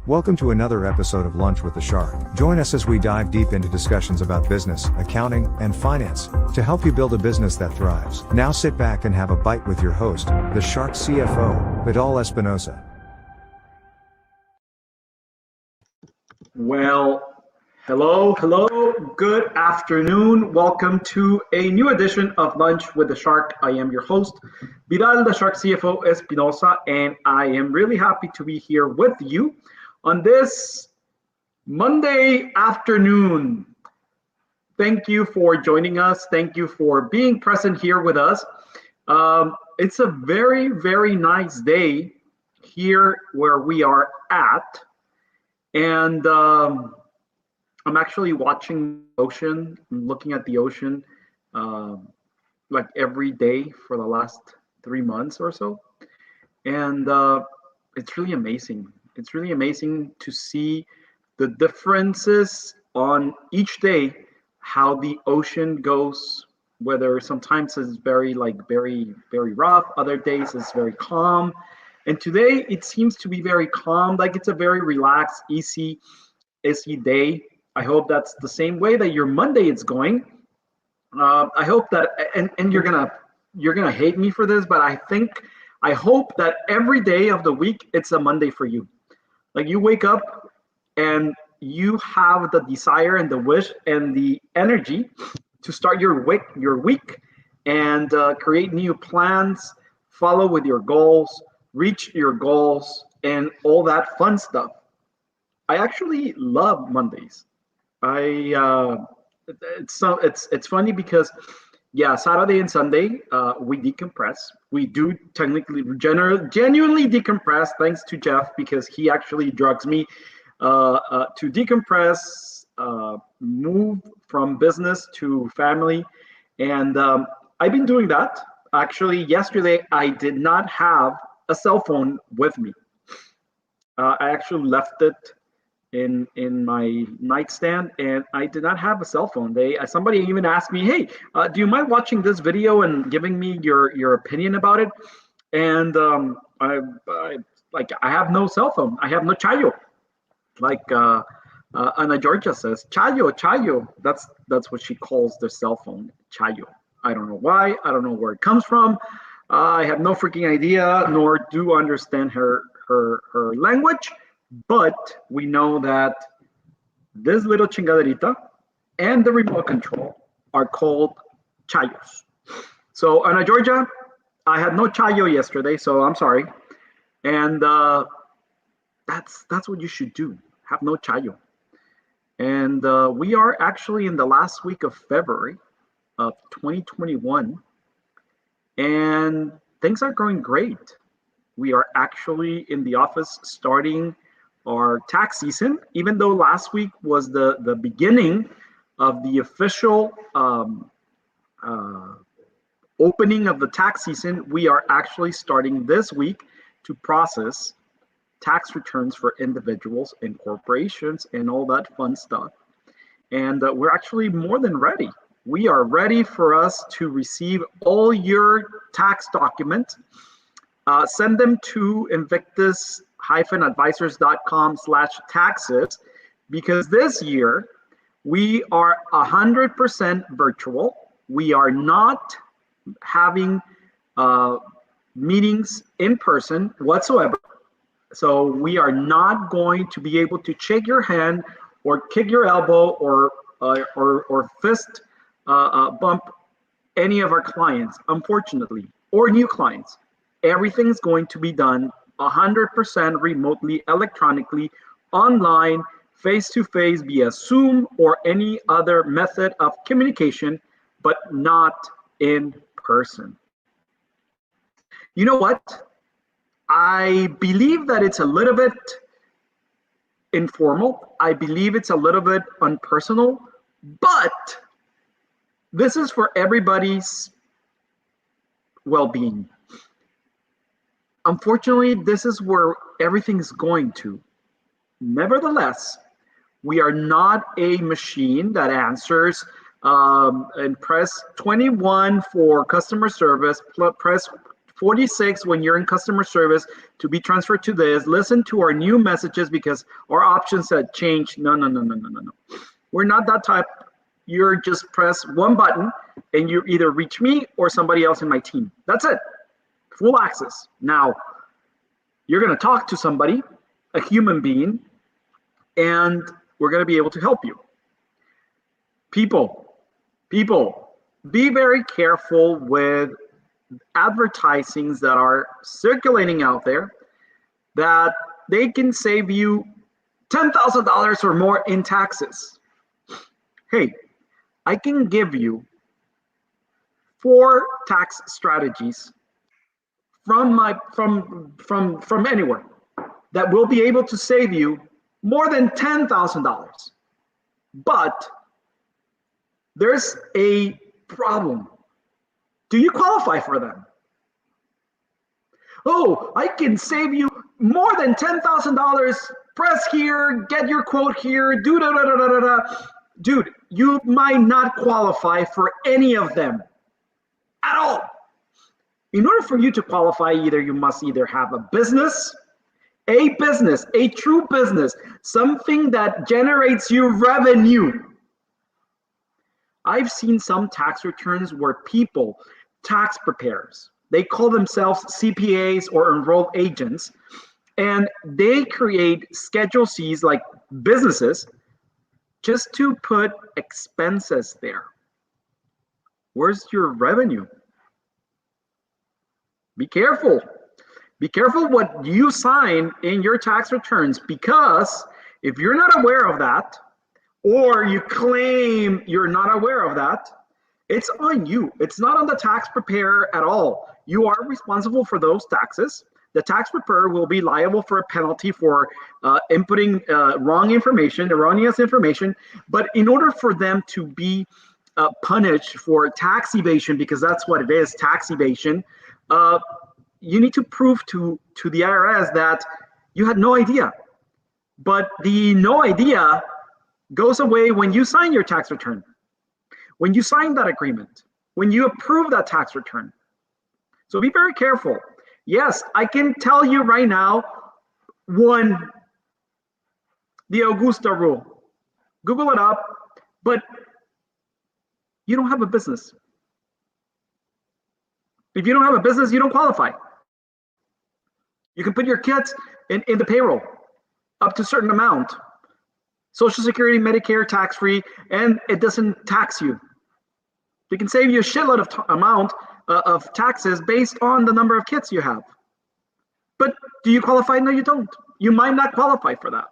Welcome to another episode of Lunch with the Shark. Join us as we dive deep into discussions about business, accounting, and finance to help you build a business that thrives. Now sit back and have a bite with your host, the Shark CFO, Vidal Espinosa. Well, hello, good afternoon. Welcome to a new edition of Lunch with the Shark. I am your host, Vidal, the Shark CFO Espinosa, and I am really happy to be here with you on this Monday afternoon. Thank you for joining us. Thank you for being present here with us. It's a very, very nice day here where we are at. And I'm actually watching the ocean. I'm looking at the ocean like every day for the last 3 months or so. And it's really amazing. It's really amazing to see the differences on each day, how the ocean goes, whether sometimes it's very rough, other days it's very calm. And today it seems to be very calm, like it's a very relaxed, easy day. I hope that's the same way that your Monday is going. I hope that, and you're gonna hate me for this, but I hope that every day of the week it's a Monday for you. Like you wake up and you have the desire and the wish and the energy to start your week and create new plans, follow with your goals, reach your goals, and all that fun stuff. I actually love Mondays. It's funny because Saturday and Sunday we decompress. We do technically genuinely decompress, thanks to Jeff, because he actually drugs me to decompress, move from business to family, and I've been doing that. Actually, yesterday I did not have a cell phone with me. I actually left it in my nightstand, and I did not have a cell phone. Somebody even asked me, "Hey, do you mind watching this video and giving me your opinion about it?" And I have no cell phone. I have no chayo. Like Ana Georgia says, chayo. That's what she calls their cell phone, chayo. I don't know why. I don't know where it comes from. I have no freaking idea, nor do understand her language. But we know that this little chingaderita and the remote control are called chayos. So, Ana Georgia, I had no chayo yesterday, so I'm sorry. And that's what you should do. Have no chayo. And we are actually in the last week of February of 2021. And things are going great. We are actually in the office starting our tax season, even though last week was the beginning of the official opening of the tax season. We are actually starting this week to process tax returns for individuals and corporations and all that fun stuff. And we're actually more than ready. We are ready for us to receive all your tax documents. Send them to invictus-advisors.com/taxes, because this year we are 100% virtual. We are not having meetings in person whatsoever. So we are not going to be able to shake your hand or kick your elbow or fist bump any of our clients, unfortunately, or new clients. Everything's going to be done 100% remotely, electronically, online, face-to-face via Zoom or any other method of communication, but not in person. You know what? I believe that it's a little bit informal. I believe it's a little bit unpersonal, but this is for everybody's well-being. Unfortunately, this is where everything's going to. Nevertheless, we are not a machine that answers and press 21 for customer service, press 46 when you're in customer service to be transferred to this. Listen to our new messages because our options had changed. No. We're not that type. You're just press one button and you either reach me or somebody else in my team. That's it. Full access. Now, you're going to talk to somebody, a human being, and we're going to be able to help you. People, be very careful with advertisings that are circulating out there that they can save you $10,000 or more in taxes. Hey, I can give you 4 tax strategies from anywhere that will be able to save you more than $10,000. But there's a problem. Do you qualify for them? Oh, I can save you more than $10,000. Press here, get your quote here, do da da da da da. Dude, you might not qualify for any of them at all. In order for you to qualify, you must have a business, a true business, something that generates you revenue. I've seen some tax returns where people, tax preparers, they call themselves CPAs or enrolled agents, and they create Schedule Cs like businesses just to put expenses there. Where's your revenue? Be careful. Be careful what you sign in your tax returns, because if you're not aware of that, or you claim you're not aware of that, it's on you. It's not on the tax preparer at all. You are responsible for those taxes. The tax preparer will be liable for a penalty for inputting wrong information, erroneous information. But in order for them to be punished for tax evasion, because that's what it is, tax evasion, you need to prove to the IRS that you had no idea. But the no idea goes away when you sign your tax return, when you sign that agreement, when you approve that tax return. So be very careful. Yes, I can tell you right now, one, the Augusta rule. Google it up, but you don't have a business. If you don't have a business, you don't qualify. You can put your kids in the payroll up to a certain amount. Social Security, Medicare, tax-free, and it doesn't tax you. It can save you a shitload of amount of taxes based on the number of kids you have. But do you qualify? No, you don't. You might not qualify for that.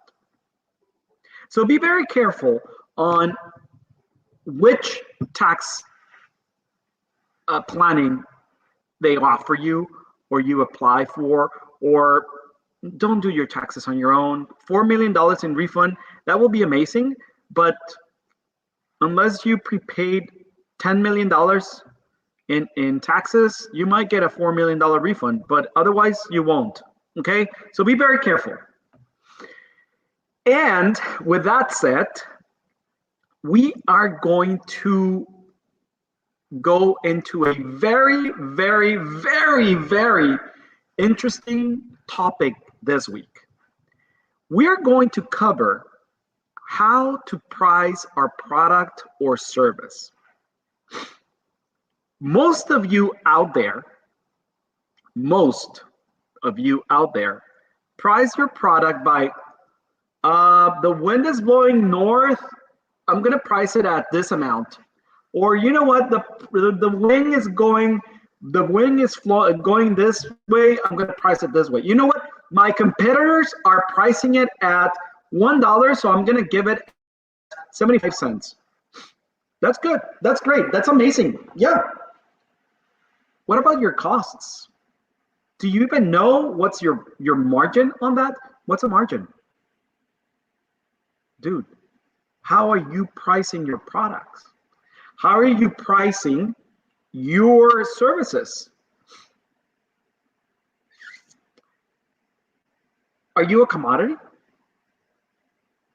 So be very careful on which tax planning they offer you or you apply for, or don't do your taxes on your own. $4 million in refund, that will be amazing, but unless you prepaid $10 million in taxes, you might get a $4 million refund, but otherwise you won't, okay? So be very careful. And with that said, we are going to go into a very, very, very, very interesting topic this week. We're going to cover how to price our product or service. Most of you out there price your product by the wind is blowing north, I'm going to price it at this amount. Or you know what, the wing is going this way, I'm going to price it this way. You know what, my competitors are pricing it at $1, so I'm going to give it 75 cents. That's good. That's great. That's amazing. Yeah. What about your costs? Do you even know what's your margin on that? What's a margin? Dude, how are you pricing your products? How are you pricing your services? Are you a commodity?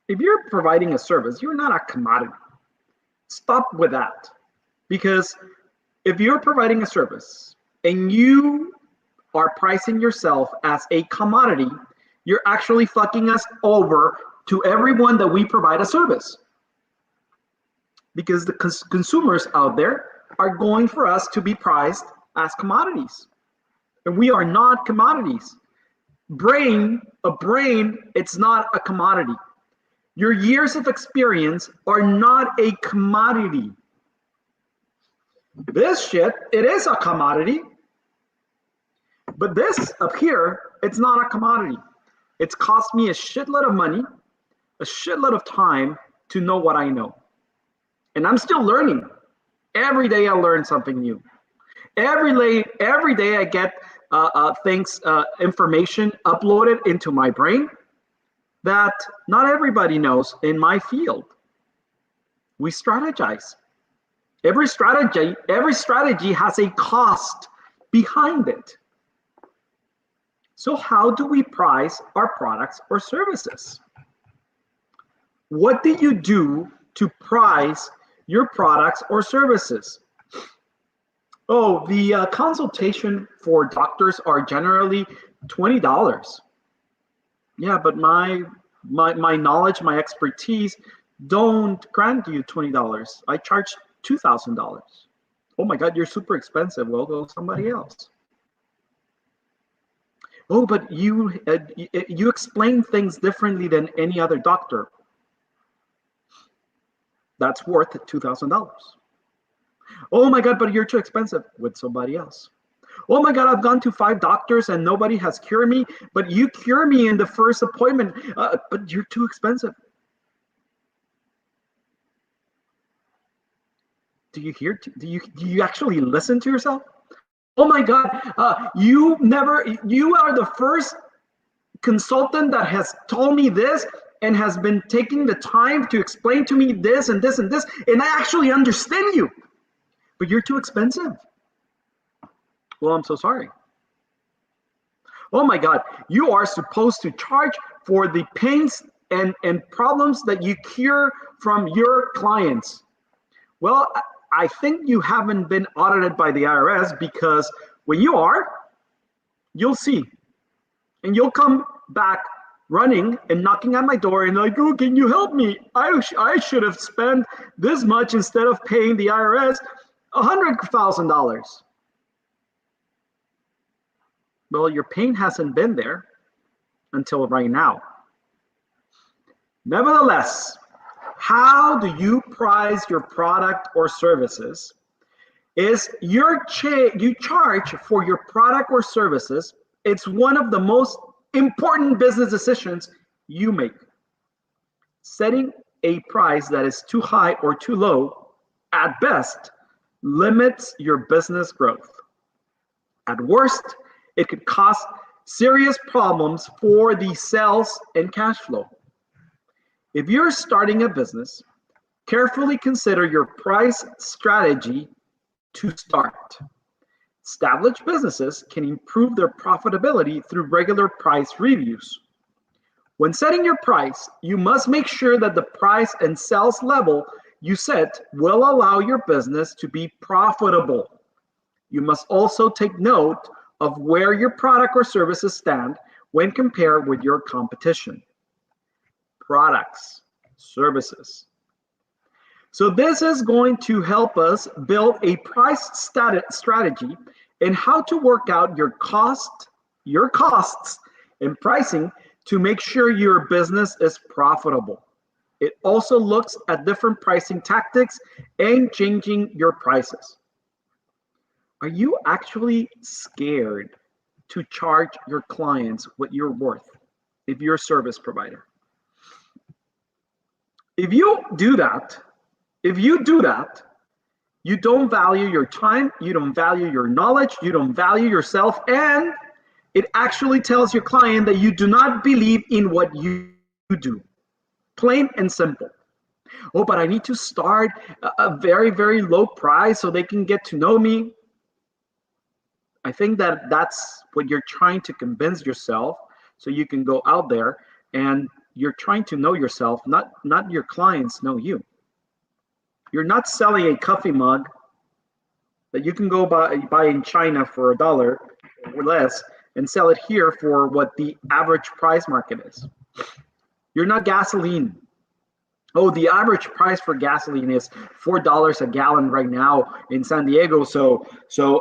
If you're providing a service, you're not a commodity. Stop with that. Because if you're providing a service and you are pricing yourself as a commodity, you're actually fucking us over to everyone that we provide a service. Because the consumers out there are going for us to be priced as commodities. And we are not commodities. A brain, it's not a commodity. Your years of experience are not a commodity. This shit, it is a commodity. But this up here, it's not a commodity. It's cost me a shitload of money, a shitload of time to know what I know. And I'm still learning. Every day I learn something new. Every day I get information uploaded into my brain that not everybody knows in my field. We strategize. Every strategy has a cost behind it. So how do we price our products or services? What do you do to price your products or services? Oh, the consultation for doctors are generally $20. Yeah, but my knowledge, my expertise don't grant you $20. I charge $2,000. Oh my God, you're super expensive. Well, go somebody else. Oh, but you explain things differently than any other doctor. That's worth $2,000. Oh my God, but you're too expensive. With somebody else. Oh my God, I've gone to 5 doctors and nobody has cured me, but you cure me in the first appointment, but you're too expensive. Do you hear? Do you actually listen to yourself? Oh my God, you are the first consultant that has told me this and has been taking the time to explain to me this and this and this, and I actually understand you, but you're too expensive. Well, I'm so sorry. Oh my God, you are supposed to charge for the pains and problems that you cure from your clients. Well, I think you haven't been audited by the IRS, because when you are, you'll see. And you'll come back running and knocking on my door and like, oh, can you help me? I should have spent this much instead of paying the IRS $100,000. Well, your pain hasn't been there until right now. Nevertheless, how do you price your product or services? Is you charge for your product or services. It's one of the most important business decisions you make. Setting a price that is too high or too low, at best, limits your business growth. At worst, it could cause serious problems for the sales and cash flow. If you're starting a business, carefully consider your price strategy to start. Established businesses can improve their profitability through regular price reviews. When setting your price, you must make sure that the price and sales level you set will allow your business to be profitable. You must also take note of where your product or services stand when compared with your competition. Products, services. So this is going to help us build a price strategy and how to work out your costs and pricing to make sure your business is profitable. It also looks at different pricing tactics and changing your prices. Are you actually scared to charge your clients what you're worth if you're a service provider? If you do that, you don't value your time, you don't value your knowledge, you don't value yourself, and it actually tells your client that you do not believe in what you do. Plain and simple. Oh, but I need to start a very, very low price so they can get to know me. I think that's what you're trying to convince yourself, so you can go out there and you're trying to know yourself, not your clients know you. You're not selling a coffee mug that you can go buy in China for $1 or less and sell it here for what the average price market is. You're not gasoline. Oh, the average price for gasoline is $4 a gallon right now in San Diego. So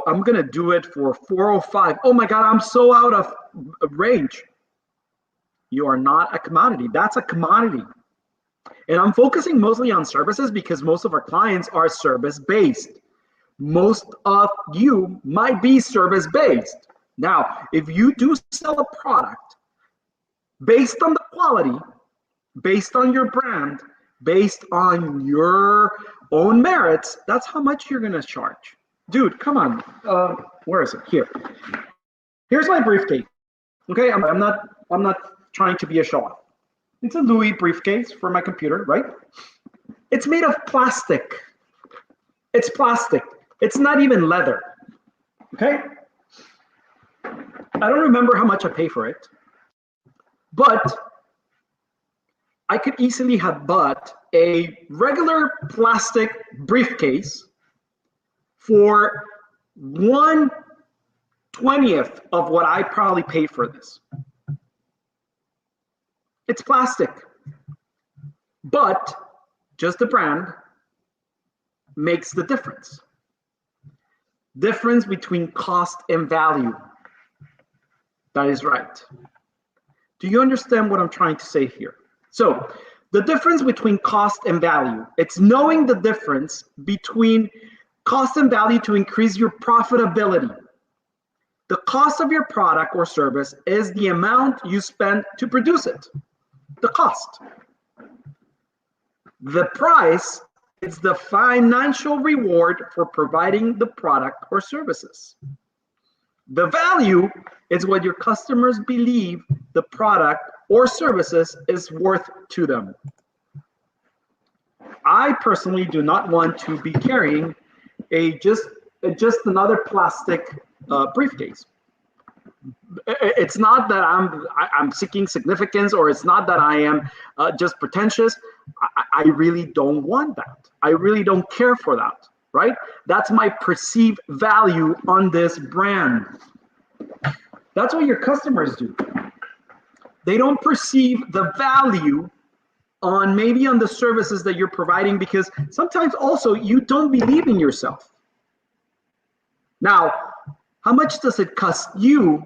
I'm gonna do it for $4.05. Oh my God, I'm so out of range. You are not a commodity. That's a commodity. And I'm focusing mostly on services because most of our clients are service-based. Most of you might be service-based. Now, if you do sell a product based on the quality, based on your brand, based on your own merits, that's how much you're gonna charge. Dude, come on. Where is it? Here. Here's my briefcase. Okay, I'm not trying to be a show-off. It's a Louis briefcase for my computer, right? It's made of plastic. It's plastic. It's not even leather. Okay? I don't remember how much I pay for it, but I could easily have bought a regular plastic briefcase for 1/20th of what I probably paid for this. It's plastic, but just the brand makes the difference. Difference between cost and value. That is right. Do you understand what I'm trying to say here? So the difference between cost and value, it's knowing the difference between cost and value to increase your profitability. The cost of your product or service is the amount you spend to produce it. The cost. The price is the financial reward for providing the product or services. The value is what your customers believe the product or services is worth to them. I personally do not want to be carrying just another plastic briefcase. It's not that I'm seeking significance, or it's not that I am just pretentious. I really don't want that. I really don't care for that, right? That's my perceived value on this brand. That's what your customers do. They don't perceive the value on maybe on the services that you're providing, because sometimes also you don't believe in yourself. Now, how much does it cost you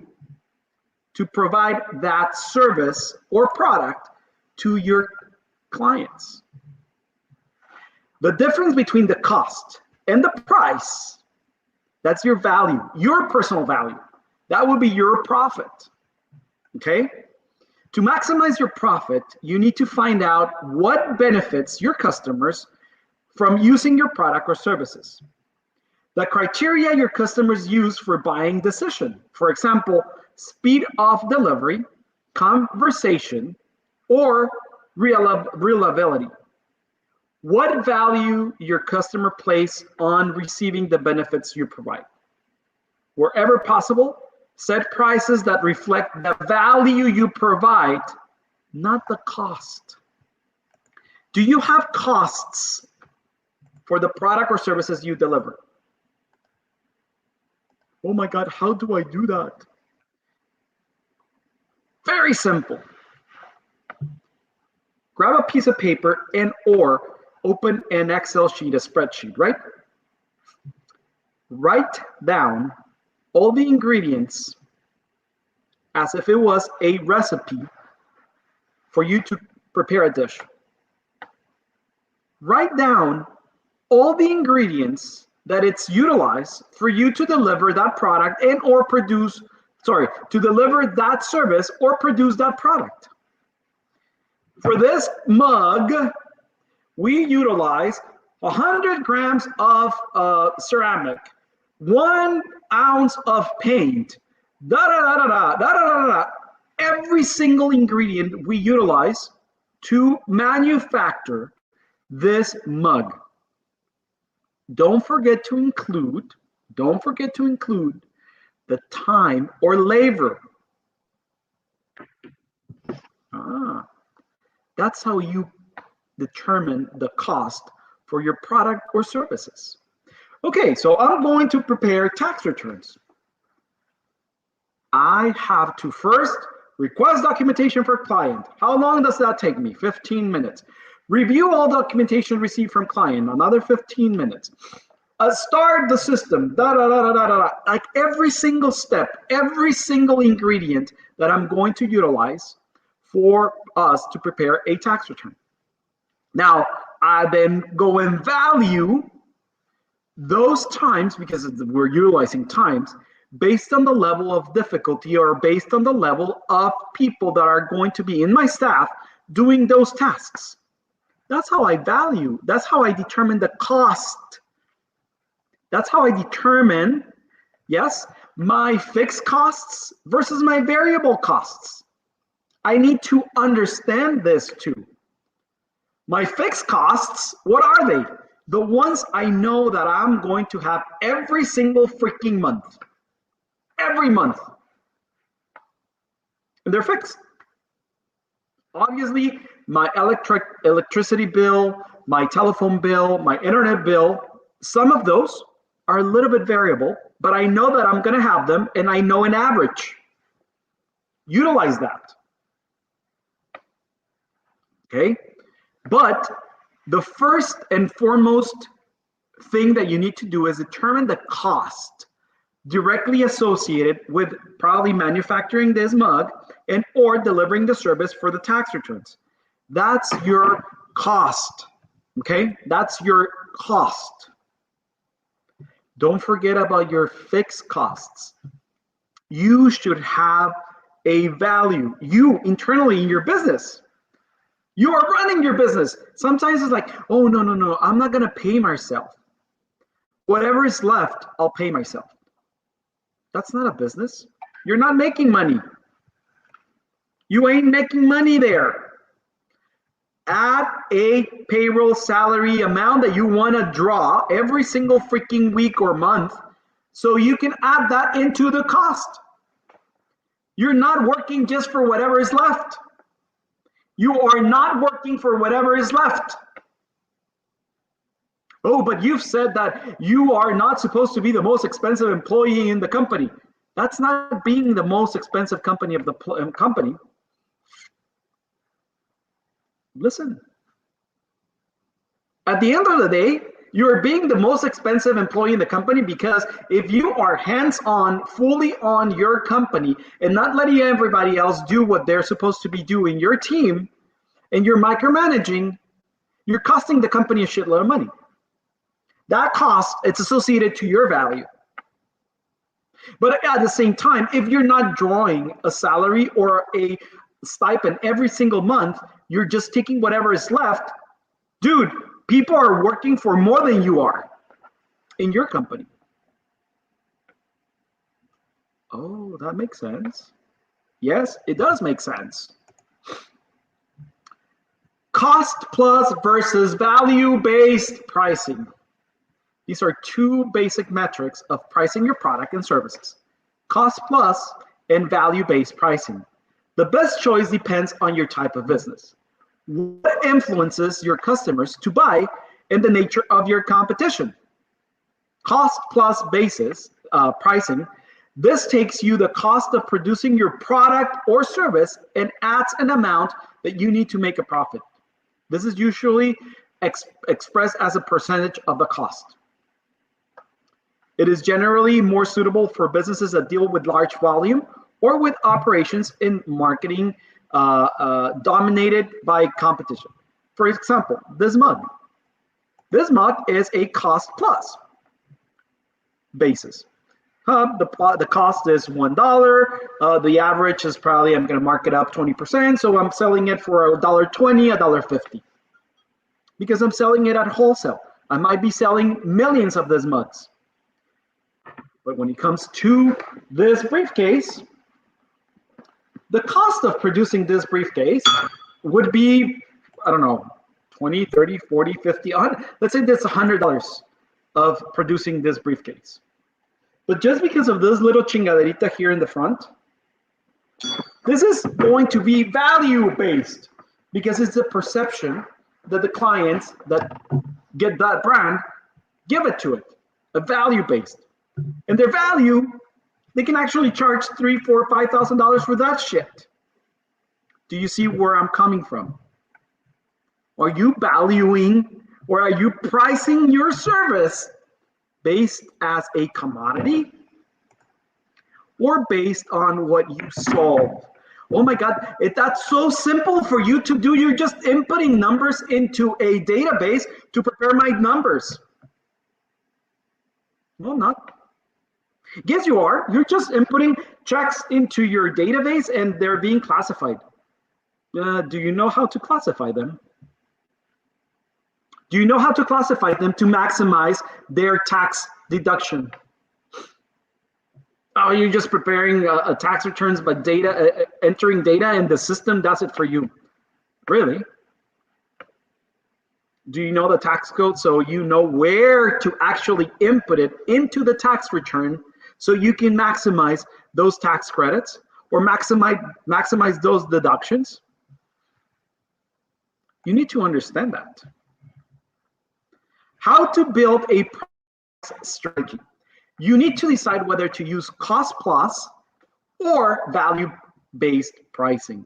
to provide that service or product to your clients? The difference between the cost and the price, that's your value, your personal value. That would be your profit, okay? To maximize your profit, you need to find out what benefits your customers from using your product or services. The criteria your customers use for buying decision. For example, speed of delivery, conversation, or reliability. What value your customer place on receiving the benefits you provide. Wherever possible, set prices that reflect the value you provide, not the cost. Do you have costs for the product or services you deliver? Oh my God, how do I do that? Very simple. Grab a piece of paper and or open an Excel sheet, a spreadsheet, right? Write down all the ingredients as if it was a recipe for you to prepare a dish. Write down all the ingredients that it's utilized for you to deliver that product and or to deliver that service or produce that product. For this mug, we utilize 100 grams of ceramic, 1 ounce of paint, every single ingredient we utilize to manufacture this mug. Don't forget to include the time or labor. That's how you determine the cost for your product or services. Okay, so I'm going to prepare tax returns. I have to first request documentation for client. How long does that take me? 15 minutes. Review all documentation received from client, another 15 minutes. Start the system, like every single step, every single ingredient that I'm going to utilize for us to prepare a tax return. Now, I then go and value those times, because we're utilizing times, based on the level of difficulty or based on the level of people that are going to be in my staff doing those tasks. That's how I value. That's how I determine the cost. That's how I determine, yes, my fixed costs versus my variable costs. I need to understand this too. My fixed costs, what are they? The ones I know that I'm going to have every single freaking month. Every month. And they're fixed. Obviously, my electricity bill, my telephone bill, my internet bill, some of those are a little bit variable, but I know that I'm going to have them, and I know an average. Utilize that. Okay? But the first and foremost thing that you need to do is determine the cost directly associated with probably manufacturing this mug and or delivering the service for the tax returns. That's your cost. Okay? That's your cost. Don't forget about your fixed costs. You should have a value. You internally in your business. You are running your business. Sometimes it's like, oh, no, I'm not going to pay myself. Whatever is left, I'll pay myself. That's not a business. You're not making money. You ain't making money there. Add a payroll salary amount that you want to draw every single freaking week or month so you can add that into the cost. You're not working just for whatever is left. You are not working for whatever is left. Oh, but you've said that you are not supposed to be the most expensive employee in the company. That's not being the most expensive company of the company. Listen. At the end of the day, you're being the most expensive employee in the company because if you are hands-on, fully on your company and not letting everybody else do what they're supposed to be doing, your team, and you're micromanaging, you're costing the company a shitload of money. That cost, it's associated to your value. But at the same time, if you're not drawing a salary or a stipend every single month, you're just taking whatever is left, dude, people are working for more than you are in your company. Oh, that makes sense. Yes, it does make sense. Cost plus versus value-based pricing. These are two basic metrics of pricing your product and services. Cost plus and value-based pricing. The best choice depends on your type of business. What influences your customers to buy and the nature of your competition? Cost plus basis pricing. This takes you the cost of producing your product or service and adds an amount that you need to make a profit. This is usually expressed as a percentage of the cost. It is generally more suitable for businesses that deal with large volume or with operations in marketing dominated by competition. For example, this mug. This mug is a cost plus basis. The cost is $1. The average is probably, I'm going to mark it up 20%, so I'm selling it for $1.20, $1.50. Because I'm selling it at wholesale. I might be selling millions of these mugs. But when it comes to this briefcase, the cost of producing this briefcase would be, I don't know, 20, 30, 40, 50, let's say that's $100 of producing this briefcase. But just because of this little chingaderita here in the front, this is going to be value-based because it's the perception that the clients that get that brand give it to it, a value-based. And their value They can actually charge $3, $4, $5,000 for that shit. Do you see where I'm coming from? Are you valuing or are you pricing your service based as a commodity or based on what you solve? Oh my God, if that's so simple for you to do, you're just inputting numbers into a database to prepare my numbers. No, not. Yes, you are. You're just inputting checks into your database and they're being classified. Do you know how to classify them? Do you know how to classify them to maximize their tax deduction? Oh, you're just preparing a tax returns, but entering data in the system does it for you. Really? Do you know the tax code so you know where to actually input it into the tax return so you can maximize those tax credits or maximize those deductions? You need to understand that. How to build a price strategy. You need to decide whether to use cost plus or value-based pricing.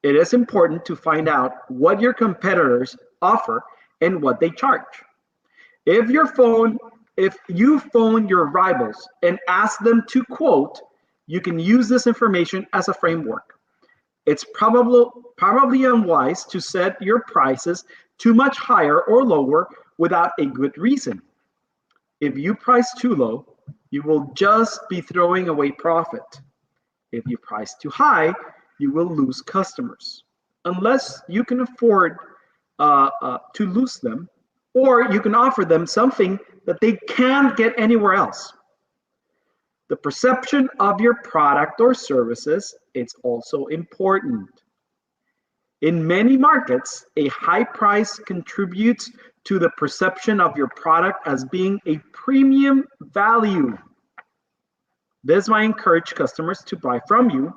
It is important to find out what your competitors offer and what they charge. If you phone your rivals and ask them to quote, you can use this information as a framework. It's probably unwise to set your prices too much higher or lower without a good reason. If you price too low, you will just be throwing away profit. If you price too high, you will lose customers. Unless you can afford to lose them, or you can offer them something that they can't get anywhere else. The perception of your product or services is also important. In many markets, a high price contributes to the perception of your product as being a premium value. This might encourage customers to buy from you,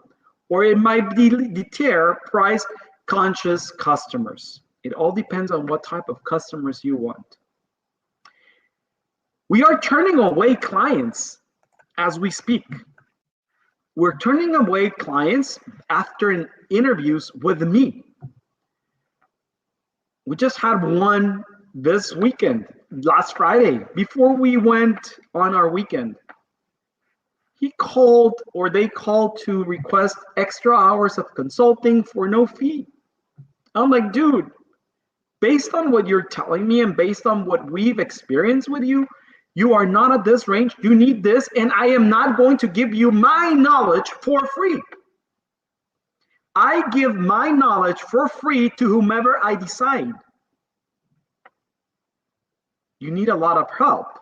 or it might deter price-conscious customers. It all depends on what type of customers you want. We are turning away clients as we speak. We're turning away clients after interviews with me. We just had one this weekend, last Friday, before we went on our weekend. He called, or they called, to request extra hours of consulting for no fee. I'm like, dude, based on what you're telling me and based on what we've experienced with you, you are not at this range, you need this, and I am not going to give you my knowledge for free. I give my knowledge for free to whomever I decide. You need a lot of help.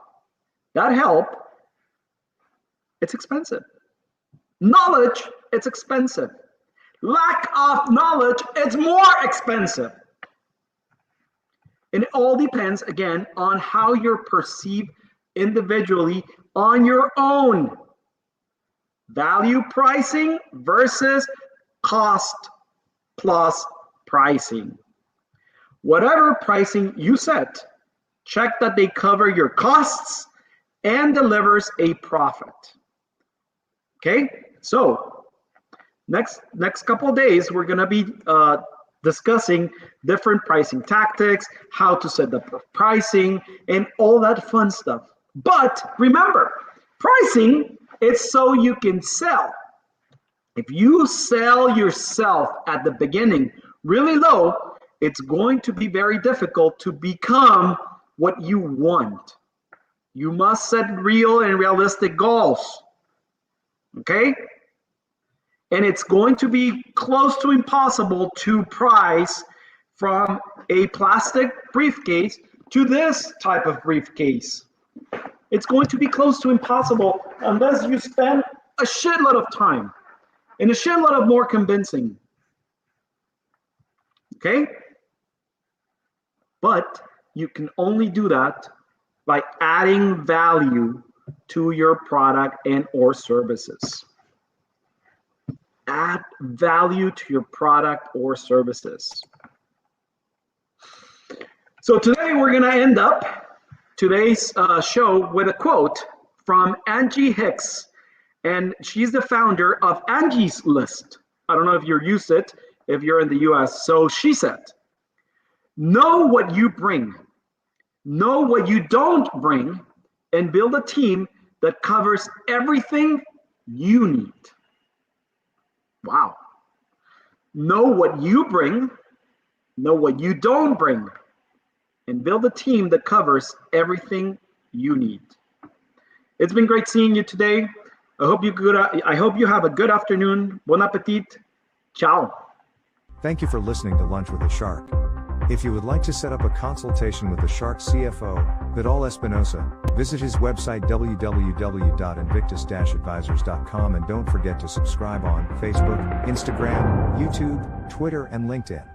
That help, it's expensive. Knowledge, it's expensive. Lack of knowledge, it's more expensive. And it all depends, again, on how you're perceived individually on your own. Value pricing versus cost plus pricing. Whatever pricing you set, check that they cover your costs and delivers a profit. Okay, so next couple of days, we're gonna be discussing different pricing tactics, how to set up pricing, and all that fun stuff. But remember, pricing is so you can sell. If you sell yourself at the beginning really low, it's going to be very difficult to become what you want. You must set real and realistic goals. Okay? And it's going to be close to impossible to price from a plastic briefcase to this type of briefcase. It's going to be close to impossible unless you spend a shitload of time and a shitload of more convincing. Okay? But you can only do that by adding value to your product and or services. Add value to your product or services. So today we're going to end up today's show with a quote from Angie Hicks. And she's the founder of Angie's List. I don't know if you're used to it, if you're in the US. So she said, know what you bring, know what you don't bring, and build a team that covers everything you need. Wow. Know what you bring, know what you don't bring, and build a team that covers everything you need. It's been great seeing you today. I hope you have a good afternoon. Bon appetit. Ciao. Thank you for listening to Lunch with the Shark. If you would like to set up a consultation with the Shark CFO, Vidal Espinosa, visit his website www.invictus-advisors.com and don't forget to subscribe on Facebook, Instagram, YouTube, Twitter, and LinkedIn.